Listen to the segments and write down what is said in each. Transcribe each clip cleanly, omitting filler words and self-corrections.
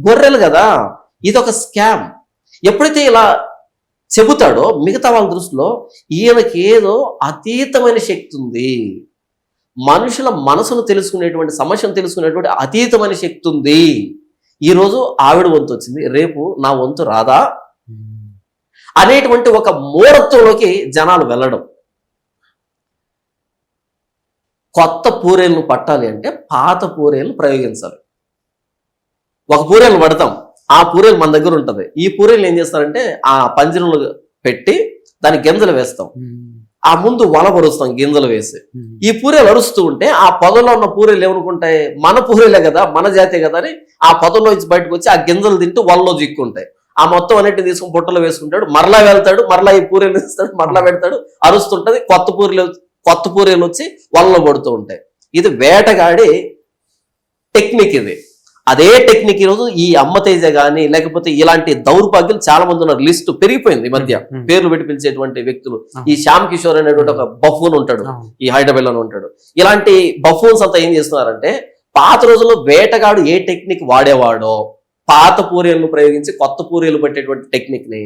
గొర్రెలు కదా, ఇదొక స్కామ్. ఎప్పుడైతే ఇలా చెబుతాడో మిగతా వాళ్ళ దృష్టిలో ఈయనకి ఏదో అతీతమైన శక్తి ఉంది, మనుషుల మనసును తెలుసుకునేటువంటి, సమస్యను తెలుసుకునేటువంటి అతీతమైన శక్తి ఉంది. ఈరోజు ఆవిడ వంతు వచ్చింది, రేపు నా వంతు రాదా అనేటువంటి ఒక మూఢత్వంలోకి జనాలు వెళ్ళడం. కొత్త పూరేలను పట్టాలి అంటే పాత పూరేలు ప్రయోగించాలి. ఒక పూరేలు పడతాం, ఆ పూరేలు మన దగ్గర ఉంటుంది. ఈ పూరేలు ఏం చేస్తారంటే ఆ పంజరంలో పెట్టి దానికి గింజలు వేస్తాం, ఆ ముందు వల పరుస్తాం గింజలు వేసి. ఈ పూరేలు అరుస్తూ ఉంటే ఆ పొదలో ఉన్న పూరేలు ఏమనుకుంటాయి, మన పూరేలే కదా, మన జాతే కదా అని ఆ పొదలో నుంచి బయటకు వచ్చి ఆ గింజలు తింటూ వలలో జిక్కుంటాయి. ఆ మొత్తం అన్నిటిని తీసుకుని బుట్టలో వేసుకుంటాడు, మరలా వెళ్తాడు, మరలా ఈ పూరేలు ఇస్తాడు, మరలా పెడతాడు, అరుస్తుంటది. కొత్త పూరేలు వచ్చి వలలో పడుతూ ఉంటాయి. ఇది వేటగాడి టెక్నిక్. ఇది అదే టెక్నిక్ ఈరోజు ఈ అమ్మతేజ గాని లేకపోతే ఇలాంటి దౌర్భాగ్యులు చాలా మంది ఉన్నారు. లిస్టు పెరిగిపోయింది ఈ మధ్య, పేర్లు పెట్టి పిలిచేటువంటి వ్యక్తులు. ఈ శ్యామ్ కిషోర్ అనేటువంటి ఒక బఫూన్ ఉంటాడు, ఈ హైదరాబాద్ లో ఉంటాడు. ఇలాంటి బఫూన్స్ అంతా ఏం చేస్తున్నారంటే, పాత రోజుల్లో వేటగాడు ఏ టెక్నిక్ వాడేవాడో పాత పూరేలను ప్రయోగించి కొత్త పూరేలు పెట్టేటువంటి టెక్నిక్ ని,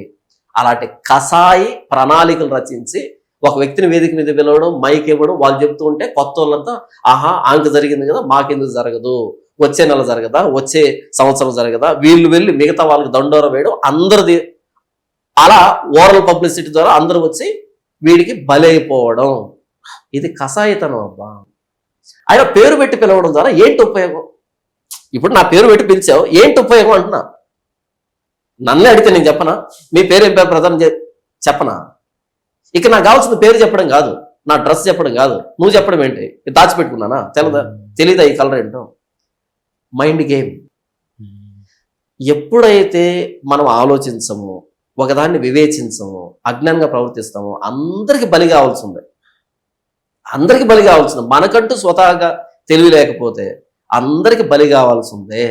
అలాంటి కసాయి ప్రణాళికలు రచించి ఒక వ్యక్తిని వేదిక మీద పిలవడం, మైక్ ఇవ్వడం, వాళ్ళు చెప్తూ ఉంటే కొత్త వాళ్ళంతా ఆహా ఆంక జరిగింది కదా మాకెందుకు జరగదు, వచ్చే నెల జరగదా, వచ్చే సంవత్సరం జరగదా, వీళ్ళు వెళ్ళి మిగతా వాళ్ళకి దండోర వేయడం, అందరిది అలా ఓరల్ పబ్లిసిటీ ద్వారా అందరూ వచ్చి వీడికి బలైపోవడం. ఇది కసాయితనం అబ్బా. ఆయన పేరు పెట్టి పిలవడం ద్వారా ఏంటి ఉపయోగం? ఇప్పుడు నా పేరు పెట్టి పిలిచావు, ఏంటి ఉపయోగం అంటున్నా. నన్నే అడిగితే నేను చెప్పనా, మీ పేరు ఏం పేరు ప్రధానం చెప్పనా? ఇక నాకు కావాల్సిన పేరు చెప్పడం కాదు, నా డ్రెస్ చెప్పడం కాదు, నువ్వు చెప్పడం ఏంటి? దాచిపెట్టుకున్నానా? తెలీదా ఈ కలర్ ఏంటో? Mind game. ఎప్పుడైతే మనం ఆలోచించము, ఒకదాన్ని వివేచించము, అజ్ఞానంగా ప్రవర్తిస్తామో అందరికి బలి కావాల్సిందే. అందరికి బలి కావాల్సిందే. మనకంటూ స్వతహాగా తెలివి లేకపోతే అందరికి బలి కావాల్సిందే.